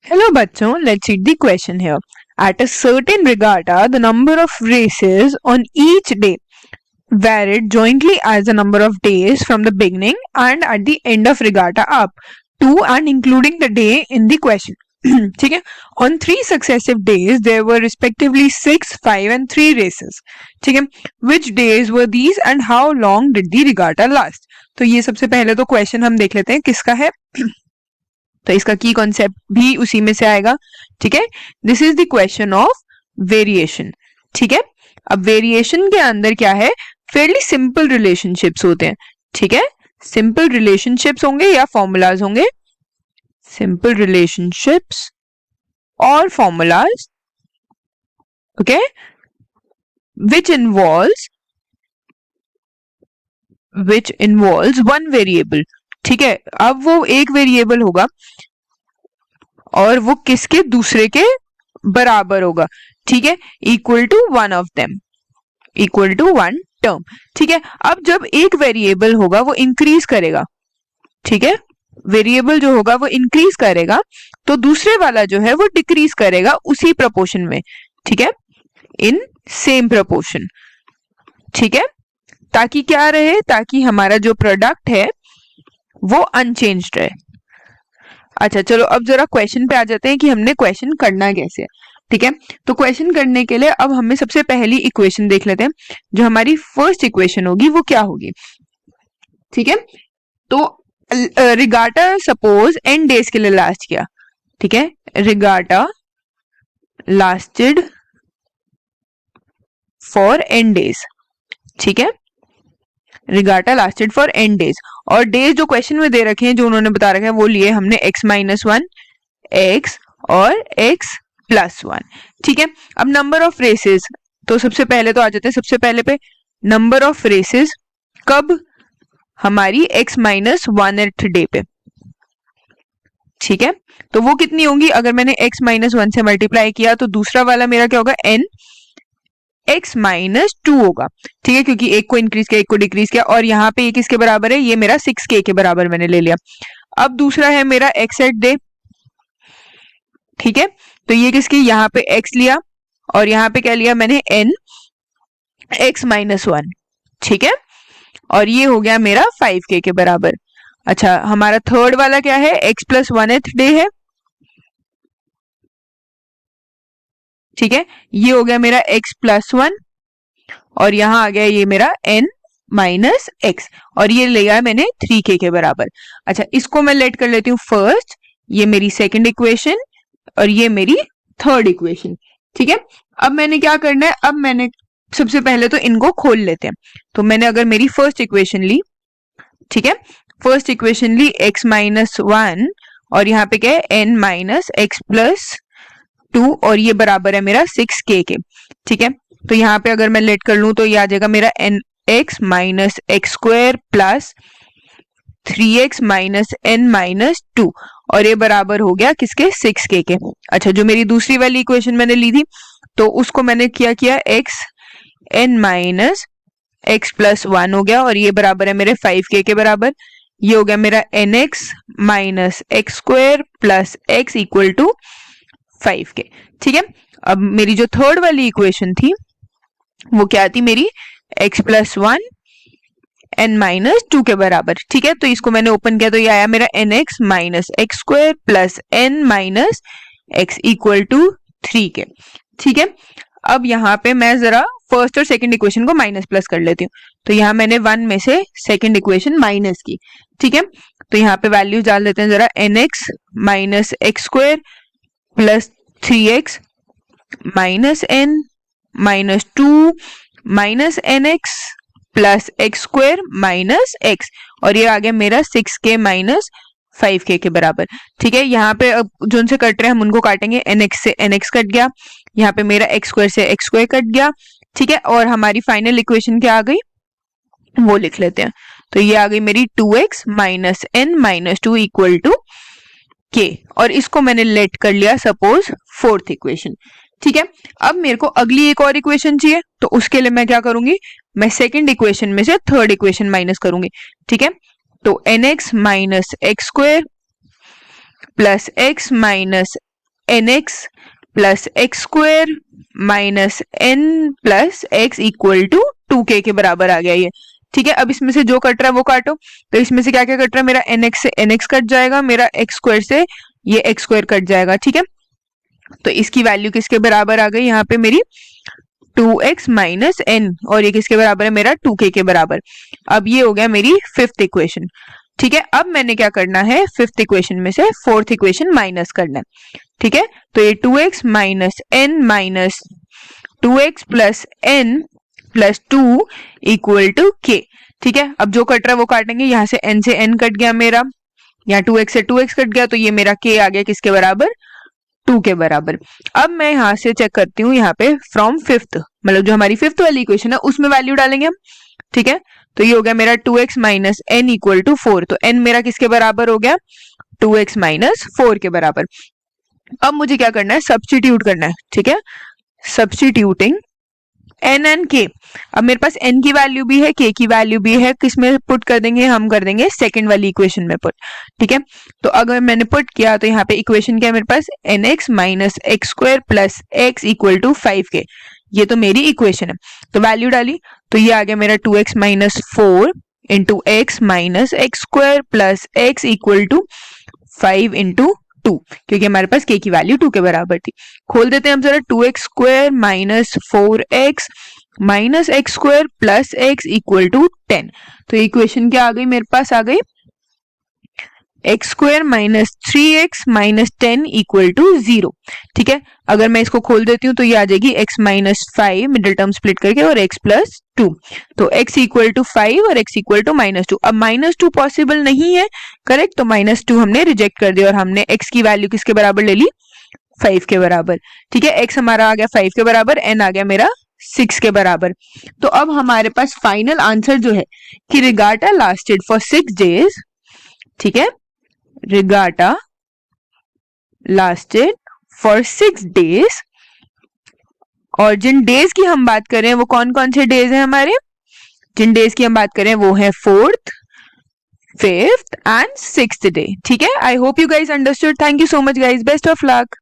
Hello बच्चों, let's read the question here. At a certain regatta, the number of races on each day varied jointly as the number of days from the beginning and at the end of regatta up to and including the day in the question. ठीक है. On 3 successive days there were respectively 6, 5 and 3 races. ठीक है. Which days were these and how long did the regatta last? तो ये सबसे पहले तो question हम देख लेते हैं किसका है. तो इसका की कॉन्सेप्ट भी उसी में से आएगा. ठीक है. This is the question of variation. ठीक है. अब वेरिएशन के अंदर क्या है, फेयरली सिंपल रिलेशनशिप्स होते हैं. ठीक है. सिंपल रिलेशनशिप्स होंगे या फॉर्मूलाज होंगे. सिंपल रिलेशनशिप्स और formulas. Okay. which involves one variable. ठीक है. अब वो एक वेरिएबल होगा और वो किसके दूसरे के बराबर होगा. ठीक है. Equal to one of them, equal to one term. ठीक है. अब जब एक वेरिएबल होगा वो इंक्रीज करेगा. ठीक है. वेरिएबल जो होगा वो इंक्रीज करेगा तो दूसरे वाला जो है वो डिक्रीज करेगा उसी प्रोपोर्शन में. ठीक है. In same proportion. ठीक है. ताकि क्या रहे, ताकि हमारा जो प्रोडक्ट है वो अनचेंज्ड रहे. अच्छा चलो अब जरा क्वेश्चन पे आ जाते हैं कि हमने क्वेश्चन करना कैसे है. ठीक है. तो क्वेश्चन करने के लिए अब हमें सबसे पहली इक्वेशन देख लेते हैं. जो हमारी फर्स्ट इक्वेशन होगी वो क्या होगी. ठीक है. तो रिगाटा सपोज एन डेज के लिए लास्ट किया. ठीक है. Regatta lasted for N days. ठीक है. Regatta lasted for N days और डेज जो क्वेश्चन में दे रखे हैं, जो उन्होंने बता रखा है, वो लिए हमने x-1, x और x+1. ठीक है. अब नंबर ऑफ रेसेस, तो सबसे पहले तो आ जाते हैं सबसे पहले पे नंबर ऑफ रेसेस कब, हमारी x-1th डे पे. ठीक है. तो वो कितनी होंगी, अगर मैंने x-1 से मल्टीप्लाई किया तो दूसरा वाला मेरा क्या होगा, n x-2 होगा. ठीक है. क्योंकि एक को इंक्रीज किया एक को डिक्रीज किया और यहाँ पे ये किसके बराबर है, ये मेरा 6k के बराबर मैंने ले लिया. अब दूसरा है मेरा x डे. ठीक है. तो ये किसकी, यहाँ पे x लिया और यहाँ पे क्या लिया मैंने, n x-1. ठीक है. और ये हो गया मेरा 5k के बराबर. अच्छा हमारा थर्ड वाला क्या है, x+1th डे है. ठीक है. ये हो गया मेरा x+1 और यहां आ गया ये मेरा n-x और ये लिया मैंने 3k के बराबर. अच्छा इसको मैं लेट कर लेती हूँ फर्स्ट, ये मेरी सेकंड इक्वेशन और ये मेरी थर्ड इक्वेशन. ठीक है. अब मैंने क्या करना है, अब मैंने सबसे पहले तो इनको खोल लेते हैं. तो मैंने अगर मेरी फर्स्ट इक्वेशन ली. ठीक है. फर्स्ट इक्वेशन ली x-1 और यहाँ पे क्या है n-x+2 और ये बराबर है मेरा 6k के. ठीक है. तो यहाँ पे अगर मैं लेट कर लूं तो ये आ जाएगा मेरा n(x-x² प्लस 3x-n-2 और ये बराबर हो गया किसके, 6k के. अच्छा जो मेरी दूसरी वाली इक्वेशन मैंने ली थी तो उसको मैंने क्या किया, x(n-x+1) हो गया और ये बराबर है मेरे 5k के बराबर. ये हो गया मेरा n(x-x² plus x equal to 5k. ठीक है. अब मेरी जो थर्ड वाली इक्वेशन थी वो क्या थी मेरी, x+1 n-2 के बराबर. ठीक है. तो इसको मैंने ओपन किया तो ये आया मेरा n(x-x² plus n-x equal to 3k. ठीक है. अब यहाँ पे मैं जरा फर्स्ट और सेकंड इक्वेशन को माइनस प्लस कर लेती हूँ. तो यहाँ मैंने 1 में से सेकंड इक्वेशन माइनस की. ठीक है. तो यहाँ पे वैल्यूज डाल देते हैं जरा, n(x-x² plus 3x minus n-2 minus nx plus x² minus x और ये आ गया मेरा 6k माइनस 5k के बराबर. ठीक है. यहाँ पे अब जो उनसे कट रहे हैं हम उनको काटेंगे, nx से nx कट गया, यहाँ पे मेरा x² से x² कट गया. ठीक है. और हमारी फाइनल इक्वेशन क्या आ गई वो लिख लेते हैं. तो ये आ गई मेरी 2x minus n-2 equal to k और इसको मैंने लेट कर लिया सपोज फोर्थ इक्वेशन. ठीक है. अब मेरे को अगली एक और इक्वेशन चाहिए तो उसके लिए मैं क्या करूंगी, मैं सेकंड इक्वेशन में से थर्ड इक्वेशन माइनस करूंगी. ठीक है. तो nx minus x² plus X minus N X plus X square minus N plus x equal to 2k के बराबर आ गया ये। ठीक है, अब इसमें से जो कट रहा है वो काटो। तो इसमें से क्या क्या कट रहा है, मेरा एन एक्स से एन एक्स कट जाएगा, मेरा एक्स स्क्वायर से ये एक्स स्क्वायर कट जाएगा। ठीक है, तो इसकी वैल्यू किसके बराबर आ गई यहाँ पे मेरी 2x माइनस एन, और ये किसके बराबर है मेरा 2k के बराबर। अब ये हो गया मेरी फिफ्थ इक्वेशन। ठीक है, अब मैंने क्या करना है, फिफ्थ इक्वेशन में से फोर्थ इक्वेशन माइनस करना है। ठीक है, तो ये 2x minus n minus 2x plus n plus 2 equal to k। ठीक है, अब जो कट रहा है वो काटेंगे, यहाँ से n से n कट गया मेरा, यहाँ 2x से 2x कट गया, तो ये मेरा k आ गया किसके बराबर, 2 के बराबर। अब मैं यहाँ से चेक करती हूँ, यहाँ पे फ्रॉम फिफ्थ, मतलब जो हमारी फिफ्थ वाली इक्वेशन है उसमें वैल्यू डालेंगे हम। ठीक है, तो ये हो गया मेरा 2x minus N equal to 4, तो n मेरा किसके बराबर हो गया, 2x माइनस 4 के बराबर। अब मुझे क्या करना है, सब्स्टिट्यूट करना है। ठीक है, सब्स्टिट्यूटिंग n एंड k। अब मेरे पास n की वैल्यू भी है, k की वैल्यू भी है, किसमें पुट कर देंगे, हम कर देंगे सेकंड वाली इक्वेशन में पुट। ठीक है, तो अगर मैंने पुट किया तो यहाँ पे इक्वेशन क्या है मेरे पास, nx minus x square plus x equal to 5k, ये तो मेरी इक्वेशन है। तो वैल्यू डाली तो ये आ गया मेरा 2x minus 4 into x minus x square plus x equal to 5 into 2, क्योंकि हमारे पास k की वैल्यू 2 के बराबर थी। खोल देते हैं हम जरा, 2x square minus 4x minus x square plus x equal to 10। तो इक्वेशन क्या आ गई मेरे पास, आ गई x square minus 3x minus 10 equal to 0। ठीक है, अगर मैं इसको खोल देती हूँ तो ये आ जाएगी x minus 5 middle term split करके और x प्लस 2, तो x इक्वल टू 5 और x इक्वल टू माइनस 2। अब माइनस 2 पॉसिबल नहीं है, करेक्ट, तो माइनस 2 हमने रिजेक्ट कर दिया और हमने x की वैल्यू किसके बराबर ले ली, 5 के बराबर। ठीक है, x हमारा आ गया 5 के बराबर, n आ गया मेरा 6 के बराबर। तो अब हमारे पास फाइनल आंसर जो है कि रिगाटा लास्टेड फॉर 6 डेज। ठीक है, रिगाटा लास्टेड फॉर 6 डेज, और जिन डेज की हम बात कर रहे हैं वो कौन कौन से डेज हैं हमारे, जिन डेज की हम बात कर रहे हैं वो है 4th, 5th and 6th day. ठीक है, I hope you guys understood. Thank you so much guys, best of luck.